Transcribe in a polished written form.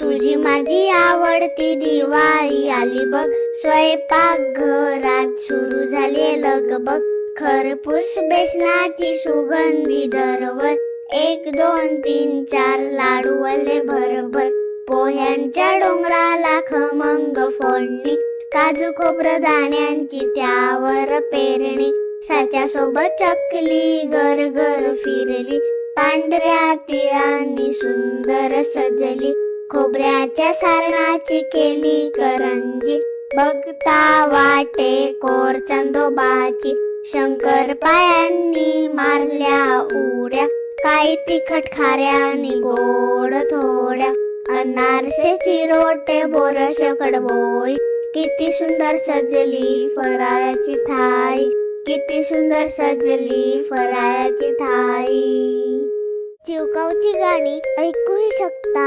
तुझी माझी आवडती दिवाळी आली बघ, स्वयंपाक घरात सुरू झाली लगबग. खरपूस बेसनाची सुगंधी दरवळ, 1 2 3 4 लाडू आले भरभर. पोह्यांच्या डोंगराला खमंग फोडणी, काजू खोबरं दाण्यांची त्यावर पेरणी. साच्यासोबत चकली घर घर फिरली, पांढऱ्या तिळांनी सुंदर सजली. खोबऱ्याच्या सारणाची केली करंजी, बघता वाटे कोर चांदोबाची. शंकरपाळ्यांनी मारल्या उड्या, काही तिखट खाऱ्यानी गोड थोड्या. अनारसे चिरोटे बोरस कडबोळी, किती सुंदर सजली फराळाची थाळी. किती सुंदर सजली फराळाची थाळी. चिवकाऊची गाणी ऐकूही शकता.